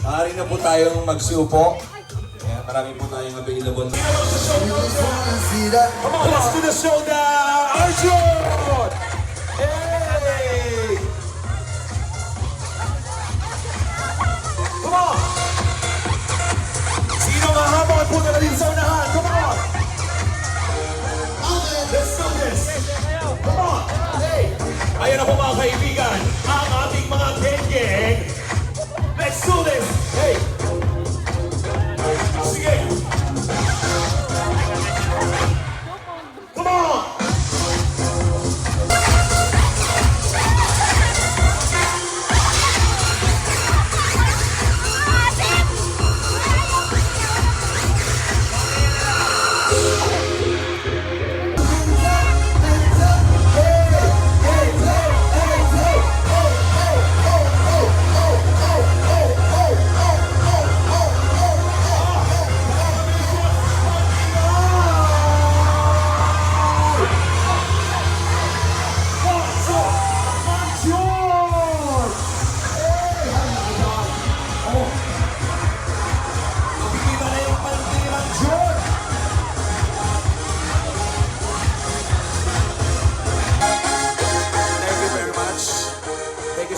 Maaari na po tayong magsiupo. Ayan, marami po tayong available. Come on, let's do the showdown! Arjun! Hey! Come on! Sino mahabol? Punta na din sa unahan. Come on! Let's do this! Come on! Hey! Ayan na po mga kaibigan, ang ating mga geng-geng. Let's do this! Hey! Sige! Come on!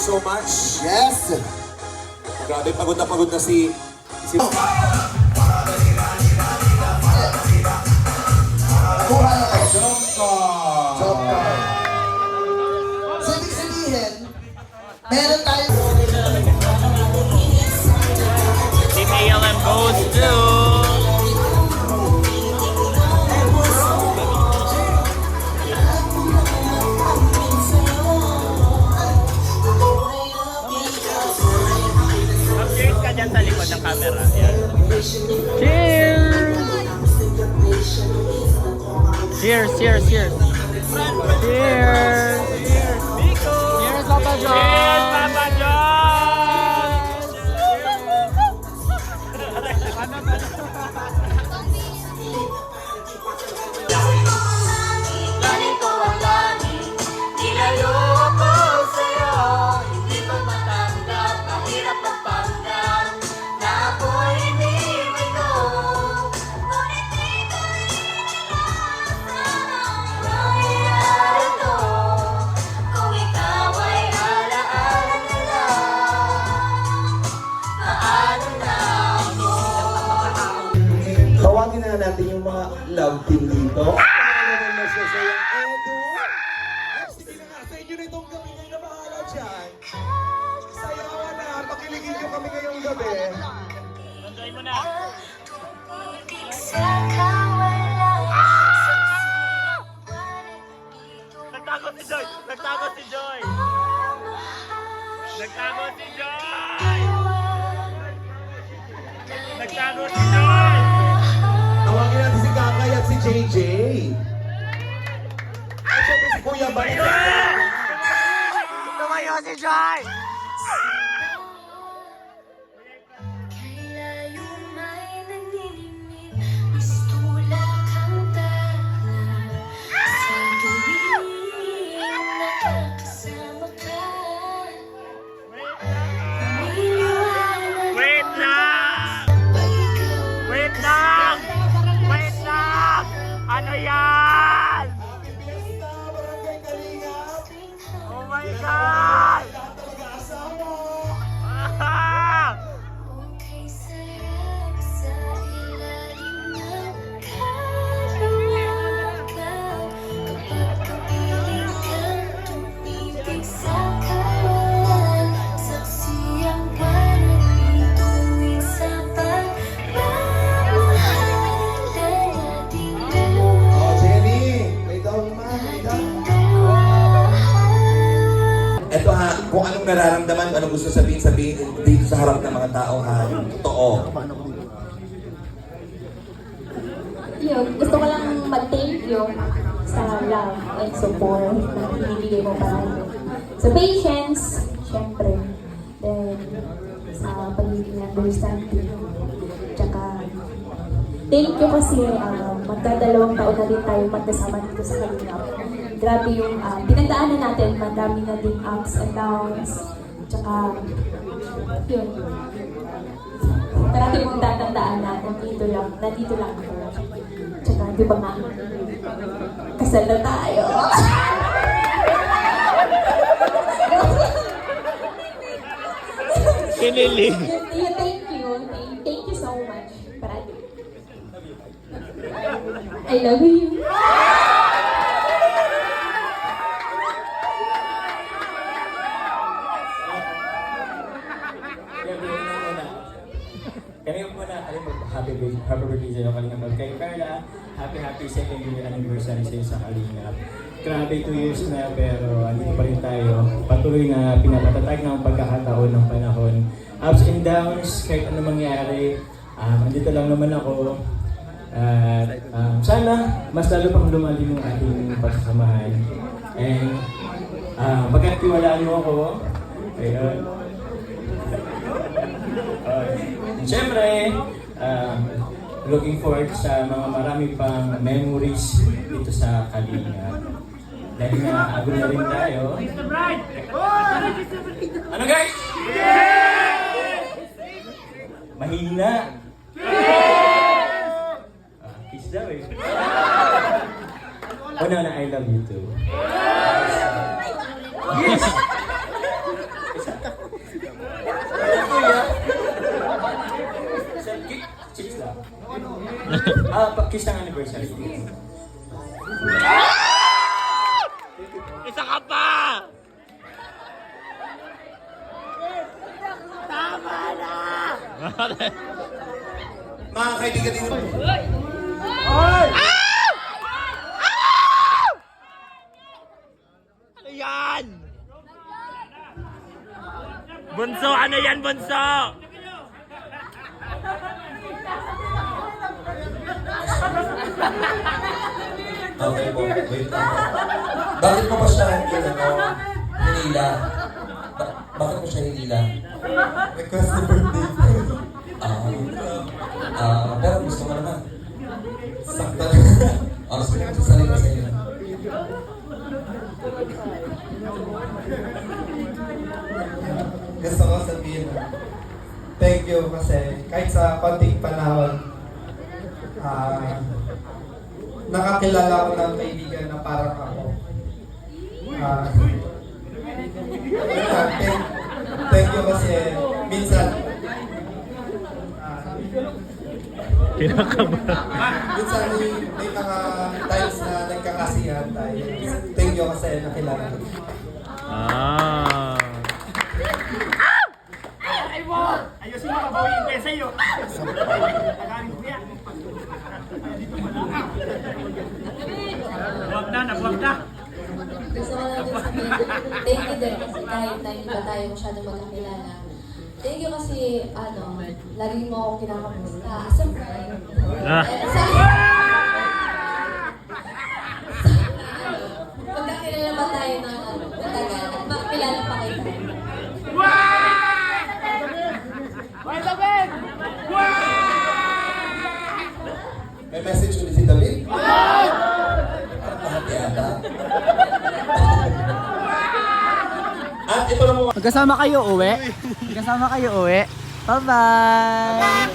So much. Yes! Grabe, pagod na si... Kuha na kayo. Jokka. So, ibig sabihin, meron tayo... Team ALM goes to... Cheers ka dyan sa likod ng camera. Yan. Cheers! Cheers, cheers, cheers. Cheers! Cheers, Nico! Cheers, Papa John! Cheers, Papa John! Ganito ang langit, nilayo ako sa'yo. Hindi ko matanggap, mahirap magpanggap na ako'y iniwan ko. Ngunit ito'y nangyayari to. Kung ikaw ay alaala na lang, paano na ako? Tawagin na natin yung mga love team dito. Sige na nga, sa inyo na itong gabi ngayon na bahala dyan. Sayawan na, pakiligin nyo kami ngayong gabi. Enjoy mo na. Sa kawalan, Nagtago si Joy! Nagtago si Joy! Nagtago si Joy! Nagtago si Joy! Tawagin natin si Kakay at si JJ. At syempre si Kuya Bay. Tumayo si Joy! Kailayo may nagniningning, mistulak ang tala. Sa tuwing nakakasama ka, niliwanag Wait lang! ba ikaw? Wait lang! Wait lang! Ano yan? Oh my God! Ah! Kay sarap sa ilalim ng kalawakan. Kapag kapiling kang tumibig sa kawalan, saksi ang buwan at bituin sa pagmamahal. Dating dalawa, Oh, Jenny! May daw naman. May daw. dating dalawa. Ito ha, kung anong nararamdaman, anong gusto sabihin dito sa harap ng mga tao ha, yung totoo. Yun, gusto ko lang mag-thank you sa love and support na pinibigay mo parang sa patience, syempre. Then, sa pagiging understanding. Tsaka, thank you kasi magdadalawang taon na din tayo magkasama dito sa Kalingap. Grabe yung pinagdaanan natin, madami na din ups and downs. Tsaka, yun. Parati mong tatandaan na nandito lang ako. Tsaka, di ba nga, kasal na tayo. Kinilig. Thank you. Thank you so much. Parati. I love you. Kami po na, alam mo, happy birthday sa'yo, Kalingap. Kay Carla, happy second year anniversary sa'yo sa Kalingap. Grabe 2 years na, pero andito pa rin tayo. Patuloy na pinapatatag ng pagkakataon ng panahon. Ups and downs, kahit ano mangyari, andito lang naman ako. At sana, mas lalo pang lumalim yung ating pagsasamahan. And pagkatiwalaan mo ako, ayun. Siyempre, looking forward sa mga marami pang memories dito sa Kalingap. Dahil nga, agad na rin tayo. Ano guys? Mahina. Kiss daw eh. Oh no, I love you too. Yes! Chicks lang. Kiss ng anniversary. Isa ka pa! Tama na! Mga kaibigan dito. Ano yan? Bunso, ano yan, bunso? Okay po, wait lang. Bakit mo ba siya hinila? Bakit mo siya hinila? Because the birthday. Pero gusto mo naman. Sakta. Sige, magsasalita sa iyo. Gusto ko sabihin, thank you kasi kahit sa konting panahon, nakakilala ko ng kaibigan na parang ako. Thank you kasi minsan minsan may mga times na nagkakasiyahan tayo. Thank you kasi nakilala ko. Ayusin mo, kabawiin ko yan sa'yo. Nagaling ko yan. Huwag na, nagwag na. Gusto ko lang din sabihin, thank you din kasi kahit na hindi pa tayo masyadong magkakilala. Thank you kasi, lagi mo ako kinakamusta as a friend. Magkakilala pa tayo ng matagal at makakilala pa kayo. May message ulit si David? At lahat yata. At ito na mo. Magkasama kayo uwi. Bye-bye.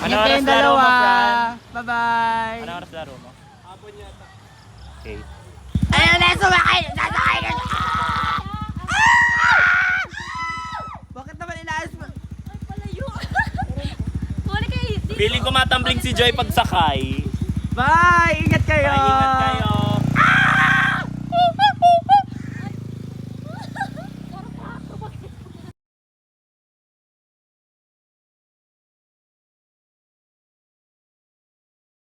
Ano Ingat oras kayong laro mo, dalawa. Fran? Bye-bye. Ano oras laro mo? Hapon yata. Okay. Ayun na, sumakay! Sasakay ka! Bakit naman inaayos mo? Feeling ko matambling si Joy pagsakay. Bye! Ingat kayo! Bye, ingat kayo!